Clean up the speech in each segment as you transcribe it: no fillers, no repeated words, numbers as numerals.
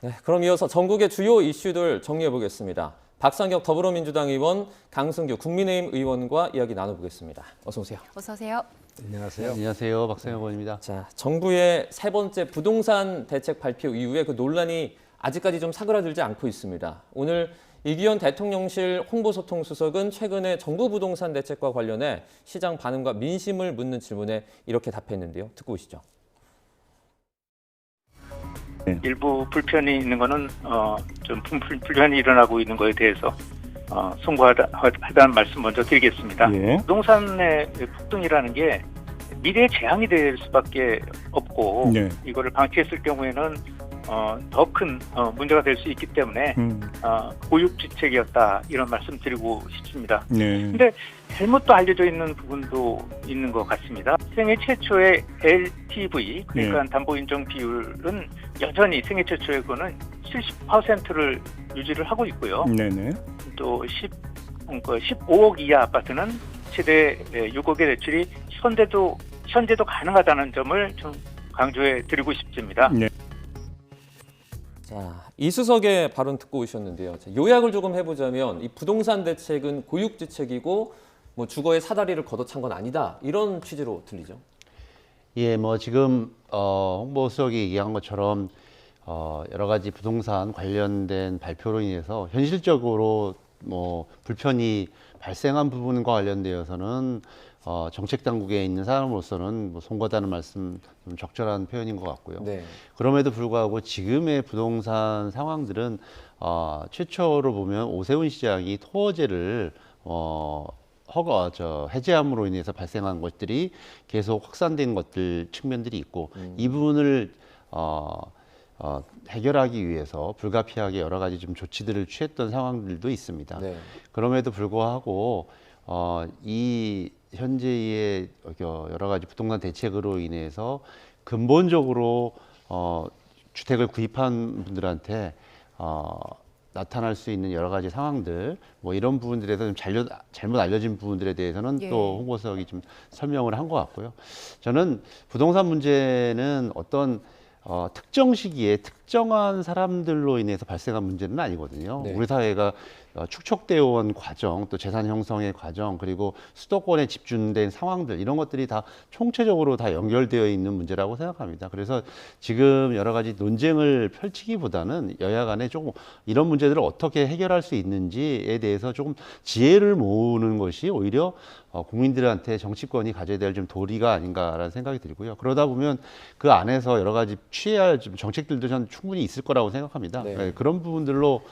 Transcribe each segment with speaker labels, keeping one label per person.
Speaker 1: 네, 그럼 이어서 전국의 주요 이슈들 정리해 보겠습니다. 박상혁 더불어민주당 의원, 강승규 국민의힘 의원과 이야기 나눠보겠습니다. 어서 오세요.
Speaker 2: 어서 오세요.
Speaker 3: 안녕하세요.
Speaker 4: 안녕하세요. 박상혁 의원입니다.
Speaker 1: 자, 정부의 세 번째 부동산 대책 발표 이후에 그 논란이 아직까지 좀 사그라들지 않고 있습니다. 오늘 이기현 대통령실 홍보소통수석은 최근에 정부 부동산 대책과 관련해 시장 반응과 민심을 묻는 질문에 이렇게 답했는데요. 듣고 오시죠.
Speaker 5: 일부 불편이 있는 거는 좀 불편이 일어나고 있는 거에 대해서 송구하다는 말씀 먼저 드리겠습니다.
Speaker 3: 예.
Speaker 5: 부동산의 폭등이라는 게 미래의 재앙이 될 수밖에 없고
Speaker 3: 네.
Speaker 5: 이거를 방치했을 경우에는 더 큰 문제가 될 수 있기 때문에 고육지책이었다 이런 말씀 드리고 싶습니다.
Speaker 3: 네.
Speaker 5: 근데 잘못도 알려져 있는 부분도 있는 것 같습니다. 생애 최초의 LTV, 그러니까
Speaker 3: 네.
Speaker 5: 담보 인정 비율은 여전히 생애 최초의 거는 70%를 유지를 하고 있고요.
Speaker 3: 네네.
Speaker 5: 또 15억 이하 아파트는 최대 6억의 대출이 현재도 가능하다는 점을 좀 강조해 드리고 싶습니다.
Speaker 3: 네.
Speaker 1: 자, 이수석의 발언 듣고 오셨는데요. 자, 요약을 조금 해보자면 이 부동산 대책은 고육지책이고 뭐 주거의 사다리를 걷어찬 건 아니다. 이런 취지로 들리죠.
Speaker 4: 예, 뭐 지금 홍보수석이 얘기한 것처럼 여러 가지 부동산 관련된 발표로 인해서 현실적으로 뭐 불편이 발생한 부분과 관련되어서는 정책 당국에 있는 사람으로서는 뭐 송구하다는 말씀 좀 적절한 표현인 것 같고요.
Speaker 1: 네.
Speaker 4: 그럼에도 불구하고 지금의 부동산 상황들은 최초로 보면 오세훈 시장이 토어제를 해제함으로 인해서 발생한 것들이 계속 확산된 것들 측면들이 있고 이 부분을 해결하기 위해서 불가피하게 여러 가지 좀 조치들을 취했던 상황들도 있습니다.
Speaker 1: 네.
Speaker 4: 그럼에도 불구하고 이 현재의 여러 가지 부동산 대책으로 인해서 근본적으로 주택을 구입한 분들한테 나타날 수 있는 여러 가지 상황들, 뭐 이런 부분들에서 좀 잘못 알려진 부분들에 대해서는
Speaker 2: 예.
Speaker 4: 또 홍보석이 좀 설명을 한 것 같고요. 저는 부동산 문제는 어떤 특정 시기에 특정한 사람들로 인해서 발생한 문제는 아니거든요.
Speaker 1: 네.
Speaker 4: 우리 사회가 축적되어 온 과정, 또 재산 형성의 과정, 그리고 수도권에 집중된 상황들, 이런 것들이 다 총체적으로 다 연결되어 있는 문제라고 생각합니다. 그래서 지금 여러 가지 논쟁을 펼치기보다는 여야 간에 조금 이런 문제들을 어떻게 해결할 수 있는지에 대해서 조금 지혜를 모으는 것이 오히려 국민들한테 정치권이 가져야 될 좀 도리가 아닌가라는 생각이 들고요. 그러다 보면 그 안에서 여러 가지 취해야 할 좀 정책들도 저는 충분히 있을 거라고 생각합니다.
Speaker 1: 네.
Speaker 4: 네, 그런 부분들로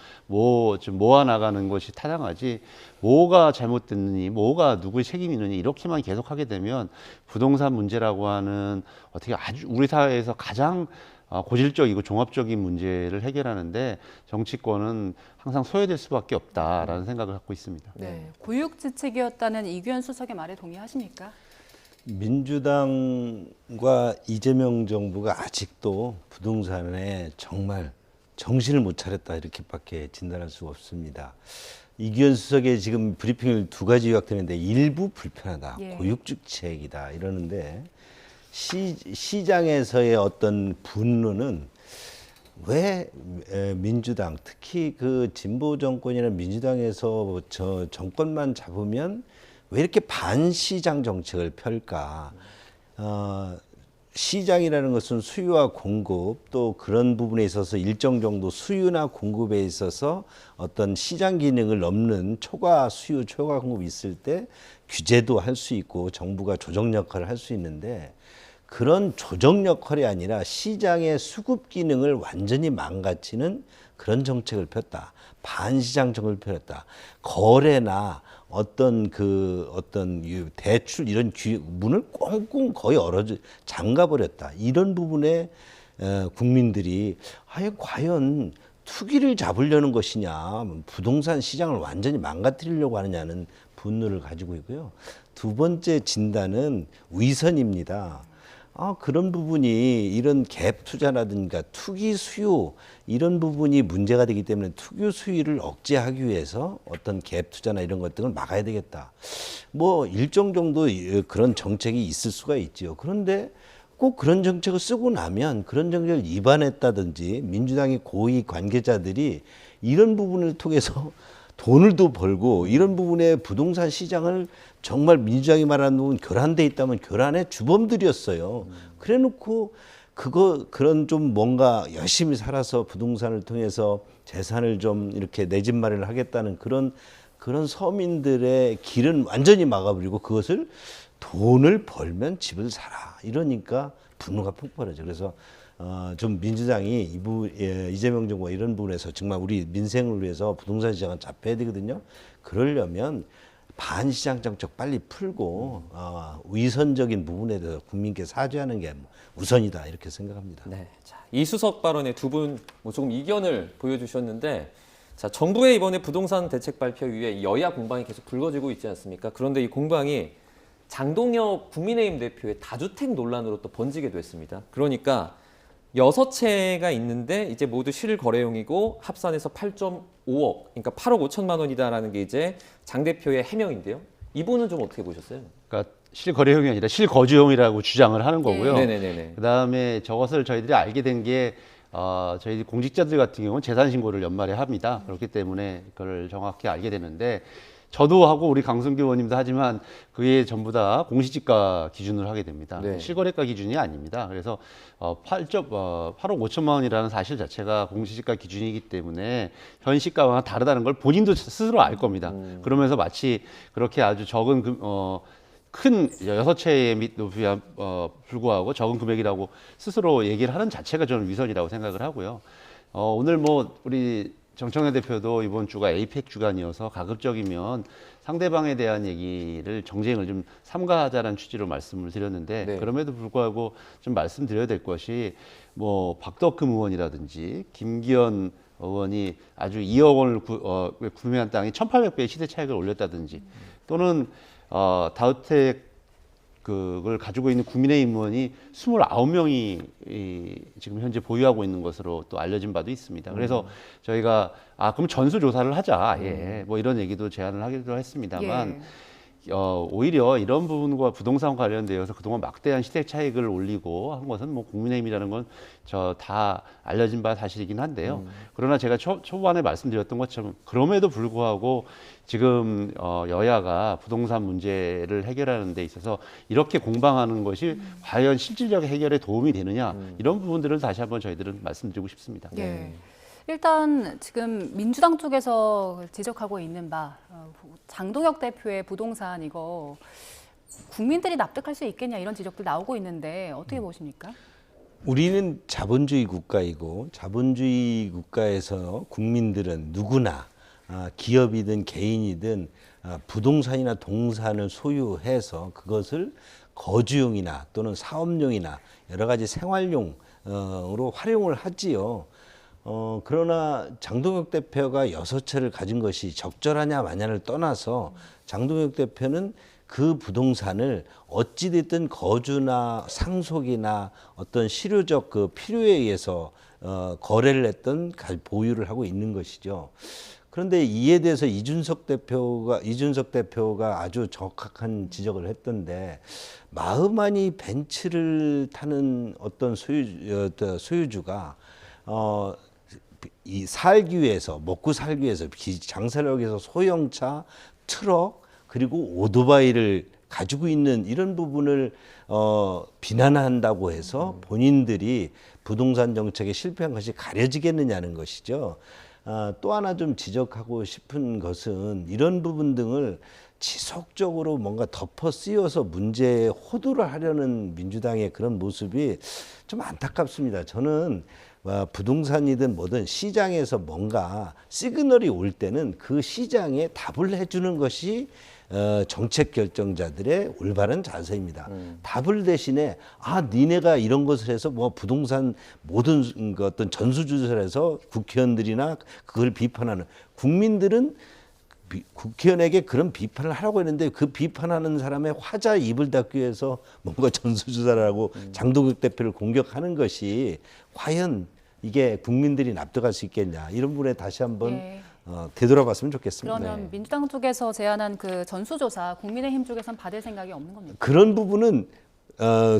Speaker 4: 좀 모아나가는 것이 타당하지, 뭐가 잘못됐느니, 뭐가 누구의 책임이 있느니 이렇게만 계속하게 되면 부동산 문제라고 하는 어떻게 아주 우리 사회에서 가장 고질적이고 종합적인 문제를 해결하는데 정치권은 항상 소외될 수밖에 없다라는 생각을 갖고 있습니다.
Speaker 2: 네. 고육지책이었다는 이규현 수석의 말에 동의하십니까?
Speaker 3: 민주당과 이재명 정부가 아직도 부동산에 정말 정신을 못 차렸다 이렇게밖에 진단할 수가 없습니다. 이기현 수석의 지금 브리핑을 두 가지 요약되는데 일부 불편하다,
Speaker 2: 예.
Speaker 3: 고육지책이다 이러는데 시장에서의 어떤 분노는 왜 민주당, 특히 그 진보 정권이나 민주당에서 저 정권만 잡으면 왜 이렇게 반시장 정책을 펼까? 시장이라는 것은 수요와 공급, 또 그런 부분에 있어서 일정 정도 수요나 공급에 있어서 어떤 시장 기능을 넘는 초과 수요, 초과 공급이 있을 때 규제도 할 수 있고 정부가 조정 역할을 할 수 있는데, 그런 조정 역할이 아니라 시장의 수급 기능을 완전히 망가뜨리는 그런 정책을 폈다. 반시장 정책을 폈다. 거래나 어떤 대출 이런 문을 꽁꽁 거의 잠가 버렸다. 이런 부분에 국민들이 과연 투기를 잡으려는 것이냐, 부동산 시장을 완전히 망가뜨리려고 하느냐는 분노를 가지고 있고요. 두 번째 진단은 위선입니다. 그런 부분이 이런 갭 투자라든가 투기 수요 이런 부분이 문제가 되기 때문에 투기 수요를 억제하기 위해서 어떤 갭 투자나 이런 것들을 막아야 되겠다. 뭐 일정 정도 그런 정책이 있을 수가 있지요. 그런데 꼭 그런 정책을 쓰고 나면 그런 정책을 위반했다든지 민주당의 고위 관계자들이 이런 부분을 통해서 돈을 또 벌고 이런 부분에 부동산 시장을 정말 민주당이 말하는 부분 교란돼 있다면 교란의 주범들이었어요. 그래놓고 그런 좀 뭔가 열심히 살아서 부동산을 통해서 재산을 좀 이렇게 내 집 마련을 하겠다는 그런 서민들의 길은 완전히 막아버리고 그것을 돈을 벌면 집을 사라 이러니까 분노가 폭발하죠. 그래서 좀 민주당이 이재명 정부가 이런 부분에서 정말 우리 민생을 위해서 부동산 시장은 잡혀야 되거든요. 그러려면 반시장 정책 빨리 풀고 위선적인 부분에 대해서 국민께 사죄하는 게 우선이다 이렇게 생각합니다.
Speaker 1: 네. 자, 이수석 발언에 두 분 조금 이견을 보여주셨는데, 자, 정부의 이번에 부동산 대책 발표 이후에 여야 공방이 계속 불거지고 있지 않습니까? 그런데 이 공방이 장동혁 국민의힘 대표의 다주택 논란으로 또 번지게 됐습니다. 그러니까 6채가 있는데 이제 모두 실거래용이고 합산해서 8.5억, 그러니까 8억 5천만 원이다라는 게 이제 장 대표의 해명인데요. 이분은 좀 어떻게 보셨어요?
Speaker 4: 그러니까 실거래용이 아니라 실거주용이라고 주장을 하는 거고요.
Speaker 1: 네네네.
Speaker 4: 그다음에 저것을 저희들이 알게 된 게 저희 공직자들 같은 경우는 재산 신고를 연말에 합니다. 그렇기 때문에 그걸 정확히 알게 되는데 저도 하고 우리 강승규 의원님도 하지만 그게 전부 다 공시지가 기준으로 하게 됩니다.
Speaker 1: 네.
Speaker 4: 실거래가 기준이 아닙니다. 그래서 8억 5천만 원이라는 사실 자체가 공시지가 기준이기 때문에 현 시가와 다르다는 걸 본인도 스스로 알 겁니다. 그러면서 마치 그렇게 아주 적은 큰 6채의 높이에 불구하고 적은 금액이라고 스스로 얘기를 하는 자체가 저는 위선이라고 생각을 하고요. 오늘 뭐 우리 정청래 대표도 이번 주가 에이펙 주간이어서 가급적이면 상대방에 대한 얘기를 정쟁을 좀 삼가하자는 취지로 말씀을 드렸는데
Speaker 1: 네.
Speaker 4: 그럼에도 불구하고 좀 말씀드려야 될 것이 뭐 박덕흠 의원이라든지 김기현 의원이 아주 2억 원을 구매한 땅이 1,800배의 시세 차익을 올렸다든지 또는 다주택 그걸 가지고 있는 국민의힘 의원이 29명이 지금 현재 보유하고 있는 것으로 또 알려진 바도 있습니다. 그래서 저희가 그럼 전수조사를 하자. 예. 뭐 이런 얘기도 제안을 하기도 했습니다만 오히려 이런 부분과 부동산 관련되어서 그동안 막대한 시세 차익을 올리고 한 것은 뭐 국민의힘이라는 건 다 알려진 바 사실이긴 한데요. 그러나 제가 초반에 말씀드렸던 것처럼 그럼에도 불구하고 지금 여야가 부동산 문제를 해결하는 데 있어서 이렇게 공방하는 것이 과연 실질적 해결에 도움이 되느냐 이런 부분들을 다시 한번 저희들은 말씀드리고 싶습니다.
Speaker 2: 예. 일단 지금 민주당 쪽에서 지적하고 있는 바 장동혁 대표의 부동산 이거 국민들이 납득할 수 있겠냐 이런 지적들 나오고 있는데 어떻게 보십니까?
Speaker 3: 우리는 자본주의 국가이고 자본주의 국가에서 국민들은 누구나 기업이든 개인이든 부동산이나 동산을 소유해서 그것을 거주용이나 또는 사업용이나 여러 가지 생활용으로 활용을 하지요. 그러나 장동혁 대표가 6채를 가진 것이 적절하냐 마냐를 떠나서 장동혁 대표는 그 부동산을 어찌됐든 거주나 상속이나 어떤 실효적 그 필요에 의해서 거래를 했던 보유를 하고 있는 것이죠. 그런데 이에 대해서 이준석 대표가 아주 정확한 지적을 했던데 마흐마니 벤츠를 타는 어떤 소유주가 살기 위해서 먹고 살기 위해서 장사를 하기 위해서 소형차, 트럭 그리고 오토바이를 가지고 있는 이런 부분을 비난한다고 해서 본인들이 부동산 정책에 실패한 것이 가려지겠느냐는 것이죠. 또 하나 좀 지적하고 싶은 것은 이런 부분 등을 지속적으로 뭔가 덮어 씌워서 문제에 호도를 하려는 민주당의 그런 모습이 좀 안타깝습니다. 저는 부동산이든 뭐든 시장에서 뭔가 시그널이 올 때는 그 시장에 답을 해주는 것이 정책 결정자들의 올바른 자세입니다. 답을 대신에 니네가 이런 것을 해서 뭐 부동산 모든 어떤 전수조사를 해서 국회의원들이나 그걸 비판하는 국민들은 국회의원에게 그런 비판을 하라고 했는데 그 비판하는 사람의 화자 입을 닫기 위해서 뭔가 전수조사를 하고 장동혁 대표를 공격하는 것이 과연 이게 국민들이 납득할 수 있겠냐 이런 부분에 다시 한번 되돌아봤으면 좋겠습니다.
Speaker 2: 그러면 민주당 쪽에서 제안한 그 전수조사 국민의힘 쪽에선 받을 생각이 없는 겁니까?
Speaker 3: 그런 부분은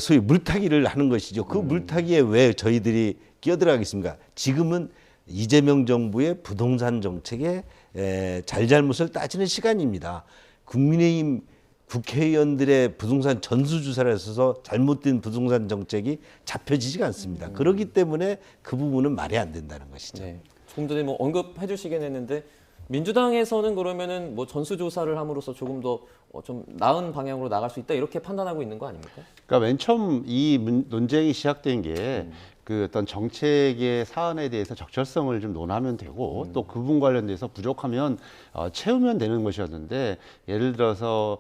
Speaker 3: 소위 물타기를 하는 것이죠. 그 물타기에 왜 저희들이 끼어들어가겠습니까? 지금은 이재명 정부의 부동산 정책의 잘잘못을 따지는 시간입니다. 국민의힘 국회의원들의 부동산 전수조사를 해서 잘못된 부동산 정책이 잡혀지지가 않습니다. 그렇기 때문에 그 부분은 말이 안 된다는 것이죠.
Speaker 1: 네. 조금 전에 뭐 언급해 주시긴 했는데 민주당에서는 그러면은 뭐 전수조사를 함으로써 조금 더 좀 나은 방향으로 나갈 수 있다 이렇게 판단하고 있는 거 아닙니까?
Speaker 4: 그러니까 맨 처음 이 논쟁이 시작된 게 그 어떤 정책의 사안에 대해서 적절성을 좀 논하면 되고 또 그 부분 관련돼서 부족하면 채우면 되는 것이었는데 예를 들어서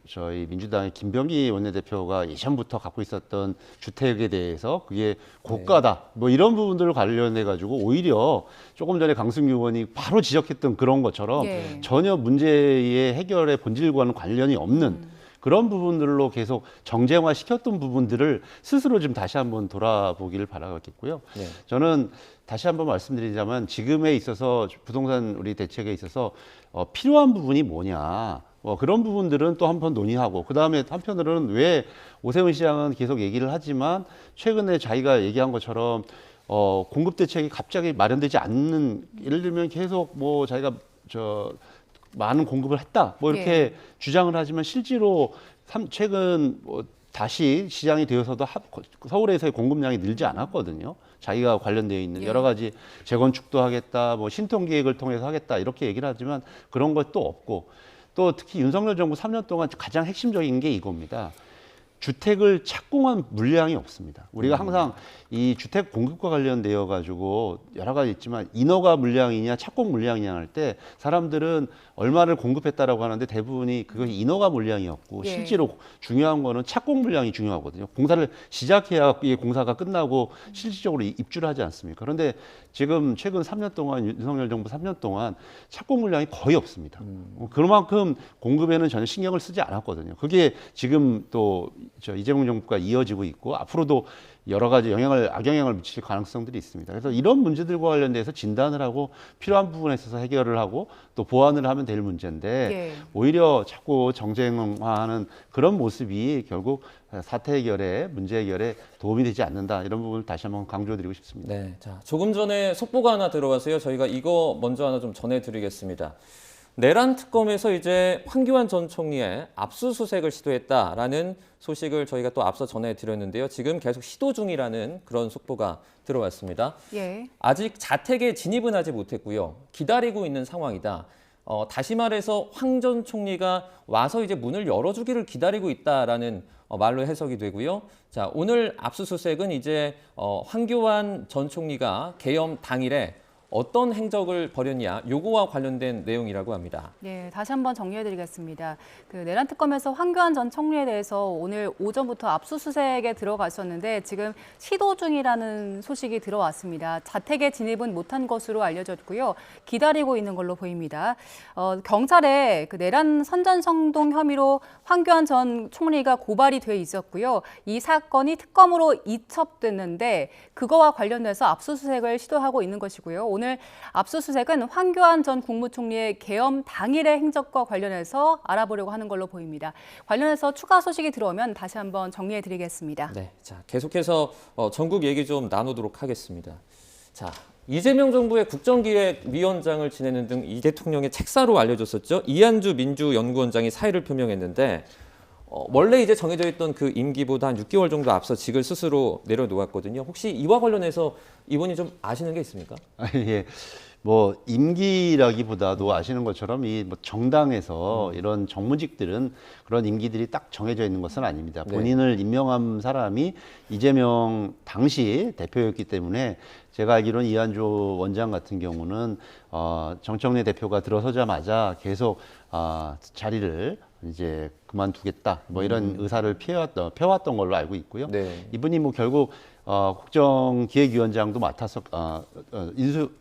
Speaker 4: 저희 민주당의 김병기 원내대표가 예전부터 갖고 있었던 주택에 대해서 그게 고가다 뭐 이런 부분들을 관련해 가지고 오히려 조금 전에 강승규 의원이 바로 지적했던 그런 것처럼
Speaker 2: 예.
Speaker 4: 전혀 문제의 해결의 본질과는 관련이 없는 그런 부분들로 계속 정쟁화 시켰던 부분들을 스스로 좀 다시 한번 돌아보기를 바라겠고요.
Speaker 1: 네.
Speaker 4: 저는 다시 한번 말씀드리자면 지금에 있어서 부동산 우리 대책에 있어서 필요한 부분이 뭐냐. 그런 부분들은 또 한번 논의하고 그다음에 한편으로는 왜 오세훈 시장은 계속 얘기를 하지만 최근에 자기가 얘기한 것처럼 공급 대책이 갑자기 마련되지 않는 예를 들면 계속 뭐 자기가 많은 공급을 했다 뭐 이렇게 주장을 하지만 실제로 최근 다시 시장이 되어서도 서울에서의 공급량이 늘지 않았거든요. 자기가 관련되어 있는 여러 가지 재건축도 하겠다, 뭐 신통 계획을 통해서 하겠다 이렇게 얘기를 하지만 그런 것도 없고 또 특히 윤석열 정부 3년 동안 가장 핵심적인 게 이겁니다. 주택을 착공한 물량이 없습니다. 우리가 항상 이 주택 공급과 관련되어 가지고 여러 가지 있지만 인허가 물량이냐 착공 물량이냐 할 때 사람들은 얼마를 공급했다라고 하는데 대부분이 그것이 인허가 물량이었고 실제로 중요한 거는 착공 물량이 중요하거든요. 공사를 시작해야 이게 공사가 끝나고 실질적으로 입주를 하지 않습니까? 그런데 지금 최근 3년 동안 윤석열 정부 3년 동안 착공 물량이 거의 없습니다. 그만큼 공급에는 전혀 신경을 쓰지 않았거든요. 그게 지금 또 이재명 정부가 이어지고 있고 앞으로도 여러 가지 악영향을 미칠 가능성들이 있습니다. 그래서 이런 문제들과 관련돼서 진단을 하고 필요한 부분에 있어서 해결을 하고 또 보완을 하면 될 문제인데 오히려 자꾸 정쟁화하는 그런 모습이 결국 사태 해결에 문제 해결에 도움이 되지 않는다 이런 부분을 다시 한번 강조드리고 싶습니다.
Speaker 1: 네, 자 조금 전에 속보가 하나 들어와서요. 저희가 이거 먼저 하나 좀 전해드리겠습니다. 내란 특검에서 이제 황교안 전 총리의 압수수색을 시도했다라는 소식을 저희가 또 앞서 전해드렸는데요. 지금 계속 시도 중이라는 그런 속보가 들어왔습니다. 아직 자택에 진입은 하지 못했고요. 기다리고 있는 상황이다. 다시 말해서 황 전 총리가 와서 이제 문을 열어주기를 기다리고 있다라는 말로 해석이 되고요. 자, 오늘 압수수색은 이제 황교안 전 총리가 계엄 당일에 어떤 행적을 벌였냐 요거와 관련된 내용이라고 합니다.
Speaker 2: 네, 다시 한번 정리해드리겠습니다. 그 내란 특검에서 황교안 전 총리에 대해서 오늘 오전부터 압수수색에 들어갔었는데 지금 시도 중이라는 소식이 들어왔습니다. 자택에 진입은 못한 것으로 알려졌고요. 기다리고 있는 걸로 보입니다. 경찰에 그 내란 선전성동 혐의로 황교안 전 총리가 고발이 돼 있었고요. 이 사건이 특검으로 이첩됐는데 그거와 관련돼서 압수수색을 시도하고 있는 것이고요. 오늘 압수수색은 황교안 전 국무총리의 계엄 당일의 행적과 관련해서 알아보려고 하는 걸로 보입니다. 관련해서 추가 소식이 들어오면 다시 한번 정리해드리겠습니다.
Speaker 1: 네, 자 계속해서 전국 얘기 좀 나누도록 하겠습니다. 자, 이재명 정부의 국정기획위원장을 지내는 등 이 대통령의 책사로 알려졌었죠. 이한주 민주연구원장이 사의를 표명했는데 원래 이제 정해져 있던 그 임기보다 한 6개월 정도 앞서 직을 스스로 내려놓았거든요. 혹시 이와 관련해서 이분이 좀 아시는 게 있습니까?
Speaker 4: 예. 뭐 임기라기보다도 아시는 것처럼 이 뭐 정당에서 이런 정무직들은 그런 임기들이 딱 정해져 있는 것은 아닙니다. 본인을 임명한 사람이 이재명 당시 대표였기 때문에 제가 알기로는 이한주 원장 같은 경우는 정청래 대표가 들어서자마자 계속 자리를 이제 그만두겠다 뭐 이런 의사를 펴왔던 걸로 알고 있고요. 이분이 뭐 결국 국정기획위원장도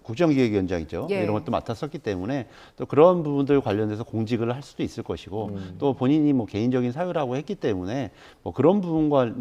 Speaker 4: 국정기획위원장이죠. 이런 것도 맡았었기 때문에 또 그런 부분들 관련돼서 공직을 할 수도 있을 것이고 또 본인이 뭐 개인적인 사유라고 했기 때문에 뭐 그런 부분과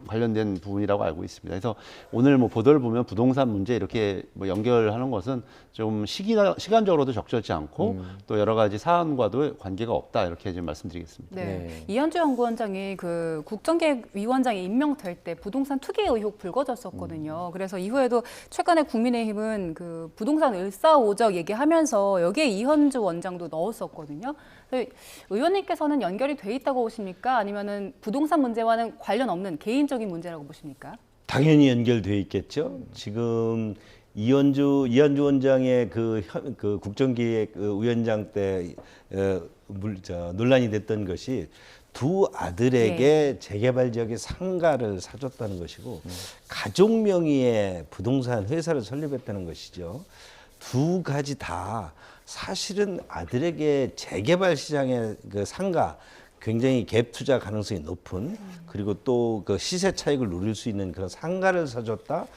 Speaker 4: 관련된 부분이라고 알고 있습니다. 그래서 오늘 뭐 보도를 보면 부동산 문제 이렇게 뭐 연결하는 것은 좀 시간적으로도 적절치 않고 또 여러 가지 사안과도 관계가 없다 이렇게 지금 말씀드리겠습니다.
Speaker 2: 네.
Speaker 1: 네.
Speaker 2: 이현주 연구원장이 그 국정기획위원장이 임명될 때 부동산 투기 의혹 불거졌었거든요. 그래서 이후에도 최근에 국민의힘은 그 부동산 을사오적 얘기하면서 여기에 이현주 원장도 넣었었거든요. 의원님께서는 연결이 돼 있다고 보십니까? 아니면은 부동산 문제와는 관련 없는 개인적인 문제라고 보십니까?
Speaker 3: 당연히 연결돼 있겠죠. 지금 이현주 원장의 그 국정기획 위원장 때 논란이 됐던 것이 두 아들에게 재개발 지역의 상가를 사줬다는 것이고 가족 명의의 부동산 회사를 설립했다는 것이죠. 두 가지 다 사실은 아들에게 재개발 시장의 그 상가 굉장히 갭 투자 가능성이 높은 그리고 또 그 시세 차익을 누릴 수 있는 그런 상가를 사줬다.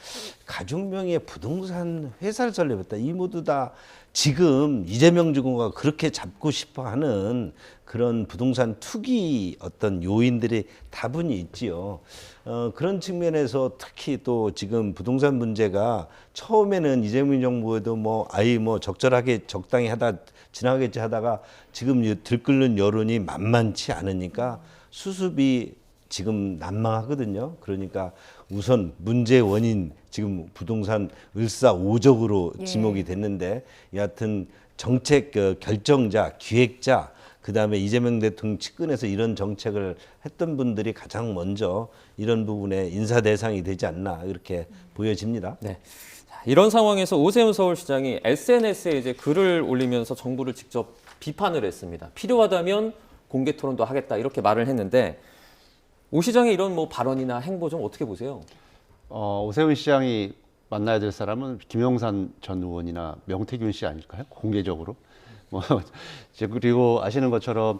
Speaker 3: 가족 명의의 부동산 회사를 설립했다. 이 모두 다 지금 이재명 정부가 그렇게 잡고 싶어 하는 그런 부동산 투기 어떤 요인들이 다분히 있지요. 그런 측면에서 특히 또 지금 부동산 문제가 처음에는 이재명 정부에도 뭐 적절하게 적당히 하다 지나가겠지 하다가 지금 들끓는 여론이 만만치 않으니까 수습이 지금 난망하거든요. 그러니까 우선 문제 원인 지금 부동산 을사오적으로 지목이 됐는데 여하튼 정책 결정자, 기획자 그다음에 이재명 대통령 측근에서 이런 정책을 했던 분들이 가장 먼저 이런 부분에 인사 대상이 되지 않나 이렇게 보여집니다.
Speaker 1: 네. 자, 이런 상황에서 오세훈 서울시장이 SNS에 이제 글을 올리면서 정부를 직접 비판을 했습니다. 필요하다면 공개 토론도 하겠다 이렇게 말을 했는데 오 시장의 이런 뭐 발언이나 행보 좀 어떻게 보세요?
Speaker 4: 오세훈 시장이 만나야 될 사람은 김영삼 전 의원이나 명태균 씨 아닐까요? 공개적으로. 그리고 아시는 것처럼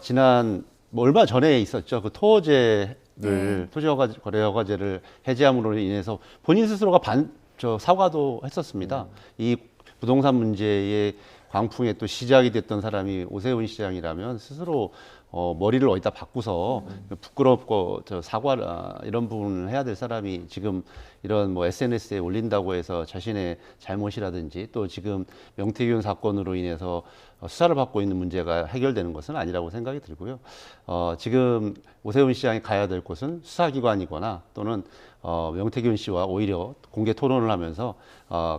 Speaker 4: 지난 얼마 전에 있었죠. 그 토지거래 허가제를 해제함으로 인해서 본인 스스로가 사과도 했었습니다. 이 부동산 문제의 광풍에 또 시작이 됐던 사람이 오세훈 시장이라면 스스로 머리를 어디다 바꾸서 부끄럽고 이런 부분을 해야 될 사람이 지금 이런 뭐 SNS에 올린다고 해서 자신의 잘못이라든지 또 지금 명태균 사건으로 인해서 수사를 받고 있는 문제가 해결되는 것은 아니라고 생각이 들고요. 지금 오세훈 시장이 가야 될 곳은 수사기관이거나 또는 명태균 씨와 오히려 공개 토론을 하면서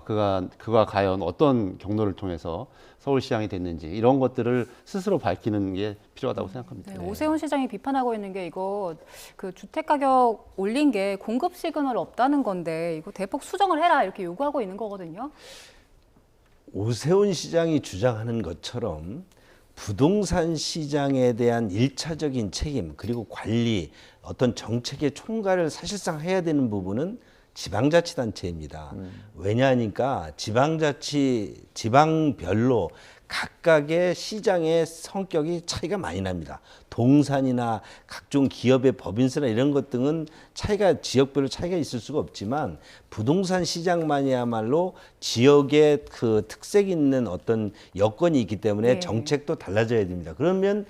Speaker 4: 그가 과연 어떤 경로를 통해서 서울시장이 됐는지 이런 것들을 스스로 밝히는 게 필요하다고 생각합니다.
Speaker 2: 네, 오세훈 시장이 비판하고 있는 게 이거 그 주택 가격 올린 게 공급 시그널 없다는 건데 이거 대폭 수정을 해라 이렇게 요구하고 있는 거거든요.
Speaker 3: 오세훈 시장이 주장하는 것처럼 부동산 시장에 대한 일차적인 책임 그리고 관리 어떤 정책의 총괄을 사실상 해야 되는 부분은 지방자치단체입니다. 왜냐하니까 지방별로 각각의 시장의 성격이 차이가 많이 납니다. 동산이나 각종 기업의 법인세나 이런 것 등은 지역별로 차이가 있을 수가 없지만 부동산 시장만이야말로 지역의 그 특색 있는 어떤 여건이 있기 때문에
Speaker 2: 네.
Speaker 3: 정책도 달라져야 됩니다. 그러면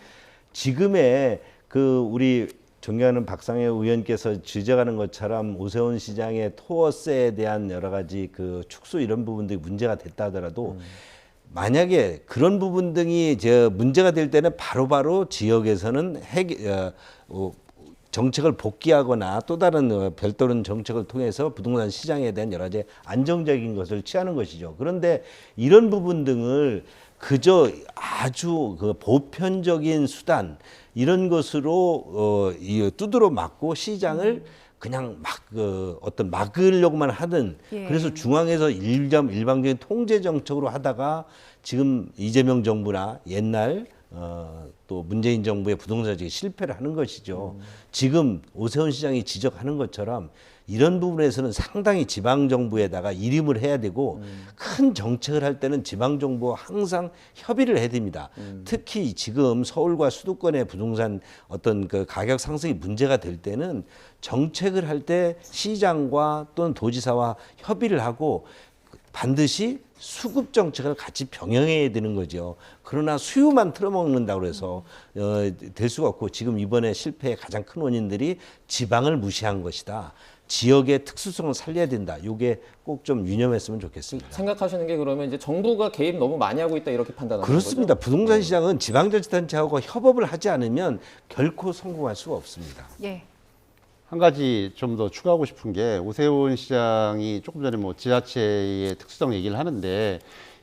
Speaker 3: 지금의 우리 존경하는 박상혜 의원께서 지적하는 것처럼 오세훈 시장의 토어세에 대한 여러 가지 축소 이런 부분들이 문제가 됐다 하더라도 만약에 그런 부분 등이 문제가 될 때는 바로바로 지역에서는 정책을 복귀하거나 또 다른 별도른 정책을 통해서 부동산 시장에 대한 여러 가지 안정적인 것을 취하는 것이죠. 그런데 이런 부분 등을 그저 아주 보편적인 수단 이런 것으로 두드러 맞고 시장을 그냥 어떤 막으려고만 하든 그래서 중앙에서 일방적인 통제 정책으로 하다가 지금 이재명 정부나 옛날 또 문재인 정부의 부동산 정책이 실패를 하는 것이죠. 지금 오세훈 시장이 지적하는 것처럼 이런 부분에서는 상당히 지방정부에다가 일임을 해야 되고 큰 정책을 할 때는 지방정부와 항상 협의를 해야 됩니다. 특히 지금 서울과 수도권의 부동산 어떤 가격 상승이 문제가 될 때는 정책을 할 때 시장과 또는 도지사와 협의를 하고 반드시 수급 정책을 같이 병행해야 되는 거죠. 그러나 수요만 틀어먹는다고 해서 될 수가 없고 지금 이번에 실패의 가장 큰 원인들이 지방을 무시한 것이다. 지역의 특수성을 살려야 된다. 이게 꼭 좀 유념했으면 좋겠습니다.
Speaker 1: 생각하시는 게 그러면 이제 정부가 개입 너무 많이 하고 있다 이렇게 판단하는
Speaker 3: 그렇습니다.
Speaker 1: 거죠?
Speaker 3: 부동산 시장은 지방자치단체하고 협업을 하지 않으면 결코 성공할 수가 없습니다.
Speaker 2: 예.
Speaker 4: 한 가지 좀 더 추가하고 싶은 게 오세훈 시장이 조금 전에 뭐 지자체의 특수성 얘기를 하는데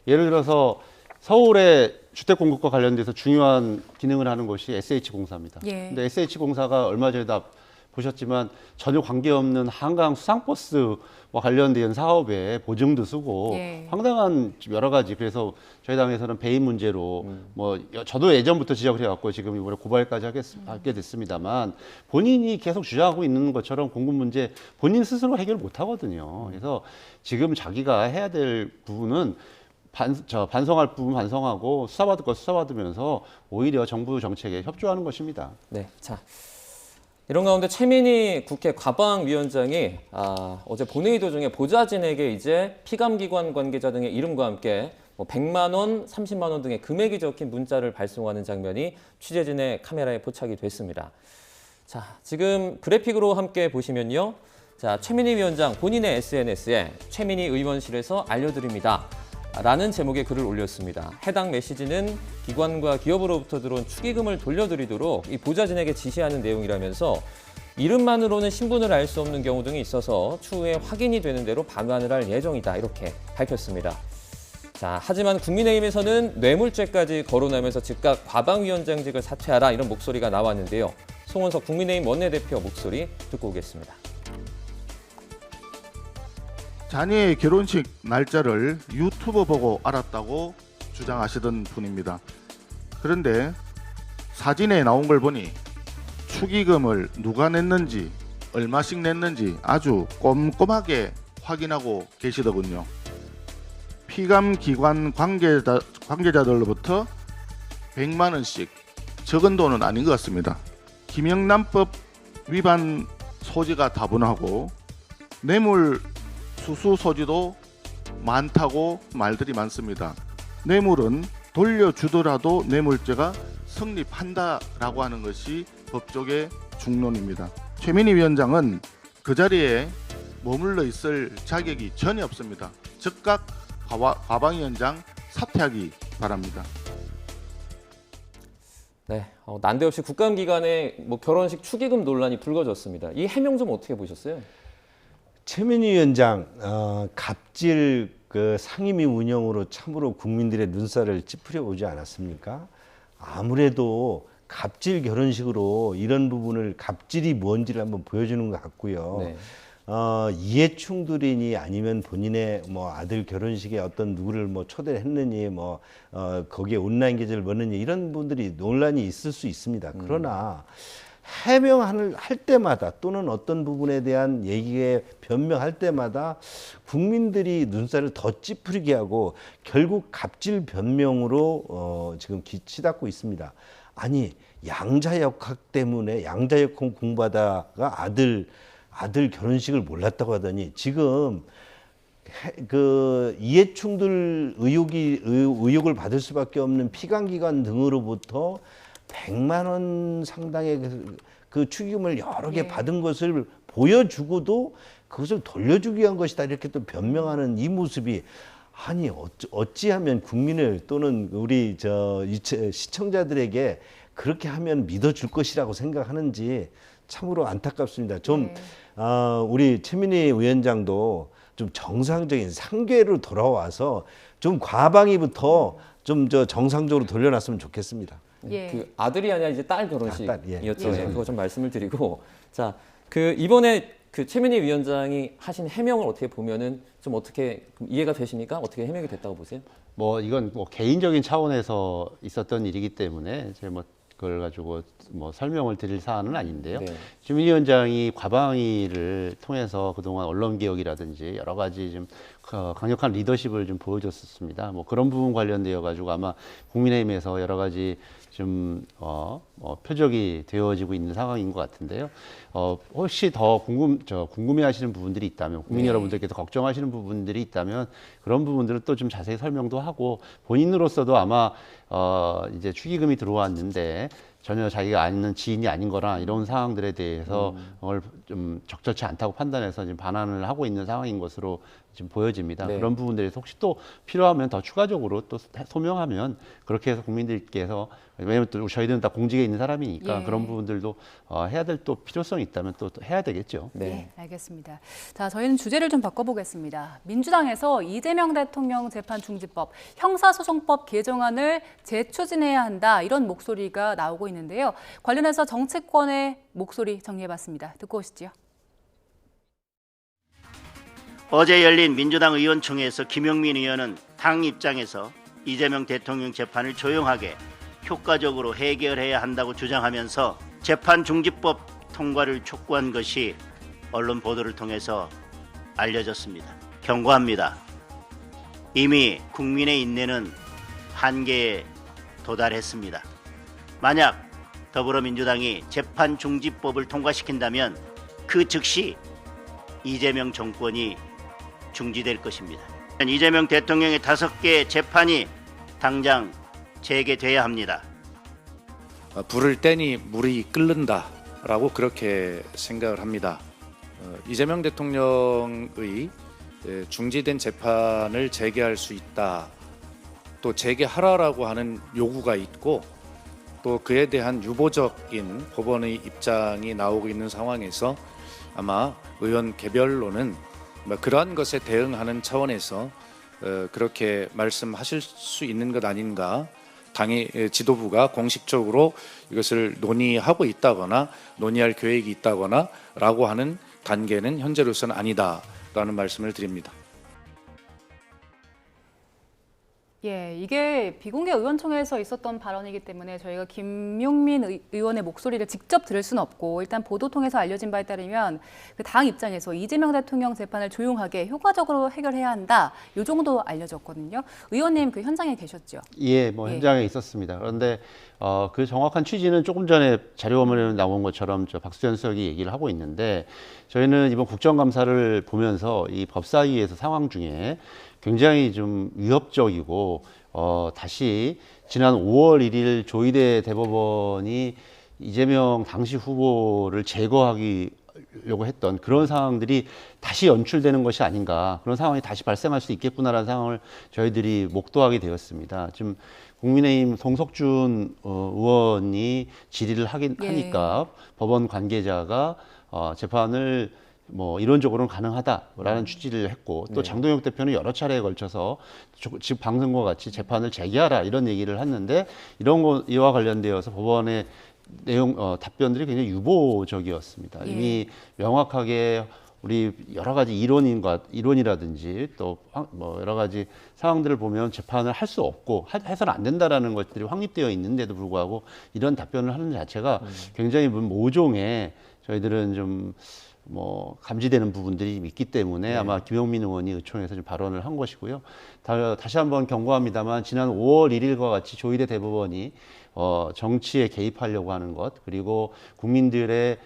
Speaker 4: 예를 들어서 서울의 주택 공급과 관련돼서 중요한 기능을 하는 것이 SH공사입니다.
Speaker 2: 예.
Speaker 4: 근데 SH공사가 얼마 전에도 보셨지만 전혀 관계없는 한강 수상버스와 관련된 사업에 보증도 쓰고
Speaker 2: 예.
Speaker 4: 황당한 여러 가지 그래서 저희 당에서는 배임 문제로 뭐 저도 예전부터 지적을 해왔고 지금 이번에 고발까지 하게 됐습니다만 본인이 계속 주장하고 있는 것처럼 공급 문제 본인 스스로 해결 못 하거든요. 그래서 지금 자기가 해야 될 부분은 반성할 부분 반성하고 수사받을 것 수사받으면서 오히려 정부 정책에 협조하는 것입니다.
Speaker 1: 네, 자 이런 가운데 최민희 국회 과방위원장이 어제 본회의 도중에 보좌진에게 이제 피감기관 관계자 등의 이름과 함께 뭐 100만 원, 30만 원 등의 금액이 적힌 문자를 발송하는 장면이 취재진의 카메라에 포착이 됐습니다. 자, 지금 그래픽으로 함께 보시면요. 자, 최민희 위원장 본인의 SNS에 최민희 의원실에서 알려드립니다. 라는 제목의 글을 올렸습니다. 해당 메시지는 기관과 기업으로부터 들어온 축의금을 돌려드리도록 이 보좌진에게 지시하는 내용이라면서 이름만으로는 신분을 알 수 없는 경우 등이 있어서 추후에 확인이 되는 대로 반환을 할 예정이다. 이렇게 밝혔습니다. 자, 하지만 국민의힘에서는 뇌물죄까지 거론하면서 즉각 과방위원장직을 사퇴하라 이런 목소리가 나왔는데요. 송원석 국민의힘 원내대표 목소리 듣고 오겠습니다.
Speaker 6: 자녀의 결혼식 날짜를 유튜브 보고 알았다고 주장하시던 분입니다. 그런데 사진에 나온 걸 보니 축의금을 누가 냈는지 얼마씩 냈는지 아주 꼼꼼하게 확인하고 계시더군요. 피감기관 관계자들로부터 100만 원씩 적은 돈은 아닌 것 같습니다. 김영란법 위반 소지가 다분하고 뇌물 수수 소지도 많다고 말들이 많습니다. 뇌물은 돌려주더라도 뇌물죄가 성립한다라고 하는 것이 법조계 중론입니다. 최민희 위원장은 그 자리에 머물러 있을 자격이 전혀 없습니다. 즉각 과방위원장 사퇴하기 바랍니다.
Speaker 1: 네, 난데없이 국감기간에 뭐 결혼식 축의금 논란이 불거졌습니다. 이 해명 좀 어떻게 보셨어요?
Speaker 3: 최민희 위원장 갑질 그 상임위 운영으로 참으로 국민들의 눈살을 찌푸려 오지 않았습니까? 아무래도 갑질 결혼식으로 이런 부분을 갑질이 뭔지를 한번 보여주는 것 같고요.
Speaker 1: 네.
Speaker 3: 이해충돌이니 아니면 본인의 뭐 아들 결혼식에 어떤 누구를 뭐 초대했느니 뭐 거기에 온라인 계좌를 넣느니 이런 분들이 논란이 있을 수 있습니다. 그러나 해명을 할 때마다 또는 어떤 부분에 대한 얘기에 변명할 때마다 국민들이 눈살을 더 찌푸리게 하고 결국 갑질 변명으로 지금 치닫고 있습니다. 아니 양자역학 때문에 양자역학 공부하다가 아들 결혼식을 몰랐다고 하더니 지금 그 이해충돌 의혹을 받을 수밖에 없는 피감기관 등으로부터 100만 원 상당의 그 축의금을 여러 개 받은 것을 보여주고도 그것을 돌려주기 위한 것이다 이렇게 또 변명하는 이 모습이 아니 어찌하면 국민을 또는 우리 시청자들에게 그렇게 하면 믿어줄 것이라고 생각하는지 참으로 안타깝습니다. 좀 우리 최민희 위원장도 좀 정상적인 상궤로 돌아와서 좀 과방위부터 좀 정상적으로 돌려놨으면 좋겠습니다.
Speaker 2: 예.
Speaker 1: 그 아들이 아니라 이제 딸 결혼식이었잖아요.
Speaker 3: 예.
Speaker 1: 그거 좀 말씀을 드리고 자, 그 이번에 그 최민희 위원장이 하신 해명을 어떻게 보면은 좀 어떻게 이해가 되십니까? 어떻게 해명이 됐다고 보세요?
Speaker 4: 뭐 이건 뭐 개인적인 차원에서 있었던 일이기 때문에 이제 뭐 그걸 가지고 뭐 설명을 드릴 사안은 아닌데요.
Speaker 1: 네.
Speaker 4: 지금 위원장이 과방위를 통해서 그동안 언론개혁이라든지 여러 가지 좀 강력한 리더십을 좀 보여줬었습니다. 뭐 그런 부분 관련되어 가지고 아마 국민의힘에서 여러 가지 좀 표적이 되어지고 있는 상황인 것 같은데요. 혹시 더 궁금해하시는 부분들이 있다면 국민
Speaker 2: 네.
Speaker 4: 여러분들께서 걱정하시는 부분들이 있다면 그런 부분들을 또 좀 자세히 설명도 하고 본인으로서도 아마 이제 축의금이 들어왔는데 전혀 자기가 아는 지인이 아닌 거나 이런 상황들에 대해서 그걸 좀 적절치 않다고 판단해서 지금 반환을 하고 있는 상황인 것으로 지금 보여집니다.
Speaker 1: 네.
Speaker 4: 그런 부분들에서 혹시 또 필요하면 더 추가적으로 또 소명하면 그렇게 해서 국민들께서 왜냐하면 또 저희들은 다 공직에 있는 사람이니까
Speaker 2: 예.
Speaker 4: 그런 부분들도 해야 될 또 필요성이 있다면 또 해야 되겠죠.
Speaker 1: 네.
Speaker 2: 네, 알겠습니다. 자, 저희는 주제를 좀 바꿔보겠습니다. 민주당에서 이재명 대통령 재판중지법, 형사소송법 개정안을 재추진해야 한다 이런 목소리가 나오고 있는데요. 관련해서 정치권의 목소리 정리해봤습니다. 듣고 오시죠.
Speaker 7: 어제 열린 민주당 의원총회에서 김용민 의원은 당 입장에서 이재명 대통령 재판을 조용하게 효과적으로 해결해야 한다고 주장하면서 재판중지법 통과를 촉구한 것이 언론 보도를 통해서 알려졌습니다. 경고합니다. 이미 국민의 인내는 한계에 도달했습니다. 만약 더불어민주당이 재판중지법을 통과시킨다면 그 즉시 이재명 정권이 중지될 것입니다. 이재명 대통령의 5개 재판이 당장 재개돼야 합니다.
Speaker 8: 불을 떼니 물이 끓는다라고 그렇게 생각을 합니다. 이재명 대통령의 중지된 재판을 재개할 수 있다. 또 재개하라라고 하는 요구가 있고 또 그에 대한 유보적인 법원의 입장이 나오고 있는 상황에서 아마 의원 개별로는 그러한 것에 대응하는 차원에서 그렇게 말씀하실 수 있는 것 아닌가. 당의 지도부가 공식적으로 이것을 논의하고 있다거나 논의할 계획이 있다거나 라고 하는 단계는 현재로서는 아니다라는 말씀을 드립니다.
Speaker 2: 예, 이게 비공개 의원총회에서 있었던 발언이기 때문에 저희가 김용민 의원의 목소리를 직접 들을 수는 없고 일단 보도 통해서 알려진 바에 따르면 그 당 입장에서 이재명 대통령 재판을 조용하게 효과적으로 해결해야 한다. 이 정도 알려졌거든요. 의원님 그 현장에 계셨죠?
Speaker 4: 예, 뭐 현장에 있었습니다. 그런데 그 정확한 취지는 조금 전에 자료화면에 나온 것처럼 저 박수현 수석이 얘기를 하고 있는데 저희는 이번 국정감사를 보면서 이 법사위에서 상황 중에 굉장히 좀 위협적이고 다시 지난 5월 1일 조희대 대법원이 이재명 당시 후보를 제거하려고 했던 그런 상황들이 다시 연출되는 것이 아닌가, 그런 상황이 다시 발생할 수 있겠구나라는 상황을 저희들이 목도하게 되었습니다. 지금 국민의힘 송석준 의원이 질의를 하니까 법원 관계자가 재판을 뭐 이론적으로는 가능하다라는 취지를 했고 또 장동혁 대표는 여러 차례에 걸쳐서 지금 방송과 같이 재판을 재개하라 이런 얘기를 했는데 이와 관련되어서 법원의 답변들이 굉장히 유보적이었습니다. 이미 명확하게 우리 여러 가지 이론이라든지 또 뭐 여러 가지 상황들을 보면 재판을 할 수 없고 해서는 안 된다라는 것들이 확립되어 있는데도 불구하고 이런 답변을 하는 자체가 굉장히 모종의 저희들은 좀 뭐 감지되는 부분들이 있기 때문에 아마 김용민 의원이 의총에서 좀 발언을 한 것이고요. 다시 한번 경고합니다만 지난 5월 1일과 같이 조희대 대법원이 정치에 개입하려고 하는 것 그리고 국민들의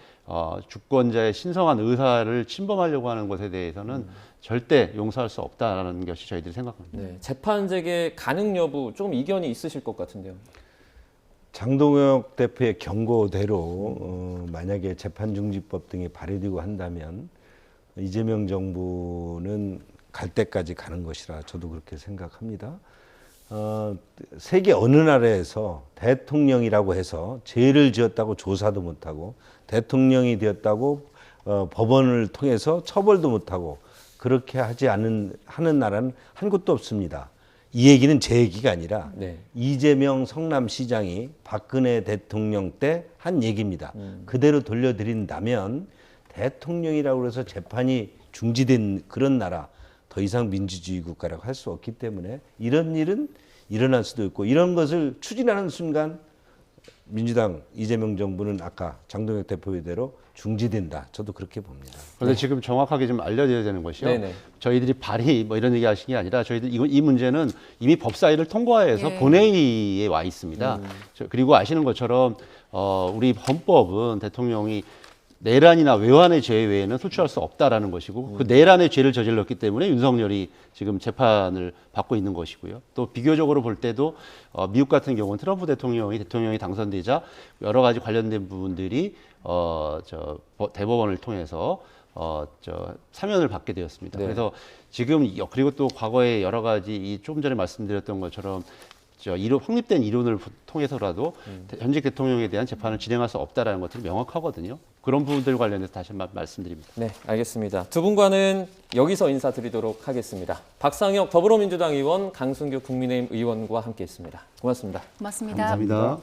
Speaker 4: 주권자의 신성한 의사를 침범하려고 하는 것에 대해서는 절대 용서할 수 없다라는 것이 저희들이 생각합니다.
Speaker 1: 네. 재판 재개 가능 여부 좀 이견이 있으실 것 같은데요.
Speaker 3: 장동혁 대표의 경고대로 만약에 재판중지법 등이 발의되고 한다면 이재명 정부는 갈 때까지 가는 것이라 저도 그렇게 생각합니다. 세계 어느 나라에서 대통령이라고 해서 죄를 지었다고 조사도 못하고 대통령이 되었다고 법원을 통해서 처벌도 못하고 그렇게 하는 나라는 한 곳도 없습니다. 이 얘기는 제 얘기가 아니라 이재명 성남시장이 박근혜 대통령 때 한 얘기입니다. 그대로 돌려드린다면 대통령이라고 해서 재판이 중지된 그런 나라 더 이상 민주주의 국가라고 할 수 없기 때문에 이런 일은 일어날 수도 있고 이런 것을 추진하는 순간 민주당 이재명 정부는 아까 장동혁 대표대로 중지된다. 저도 그렇게 봅니다.
Speaker 4: 그런데 지금 정확하게 좀 알려드려야 되는 것이요.
Speaker 1: 네네.
Speaker 4: 저희들이 발의 뭐 이런 얘기 하신 게 아니라 저희들 이 문제는 이미 법사위를 통과해서
Speaker 2: 예.
Speaker 4: 본회의에 와 있습니다. 그리고 아시는 것처럼 우리 헌법은 대통령이 내란이나 외환의 죄 외에는 소추할 수 없다라는 것이고 그 내란의 죄를 저질렀기 때문에 윤석열이 지금 재판을 받고 있는 것이고요. 또 비교적으로 볼 때도 미국 같은 경우는 트럼프 대통령이 당선되자 여러 가지 관련된 부분들이 대법원을 통해서 사면을 받게 되었습니다.
Speaker 1: 네.
Speaker 4: 그래서 지금 그리고 또 과거에 여러 가지 조금 전에 말씀드렸던 것처럼 확립된 이론을 통해서라도 현직 대통령에 대한 재판을 진행할 수 없다라는 것들이 명확하거든요. 그런 부분들 관련해서 다시 한번 말씀드립니다.
Speaker 1: 네, 알겠습니다. 두 분과는 여기서 인사드리도록 하겠습니다. 박상혁 더불어민주당 의원, 강승규 국민의힘 의원과 함께했습니다. 고맙습니다.
Speaker 2: 고맙습니다.
Speaker 4: 감사합니다.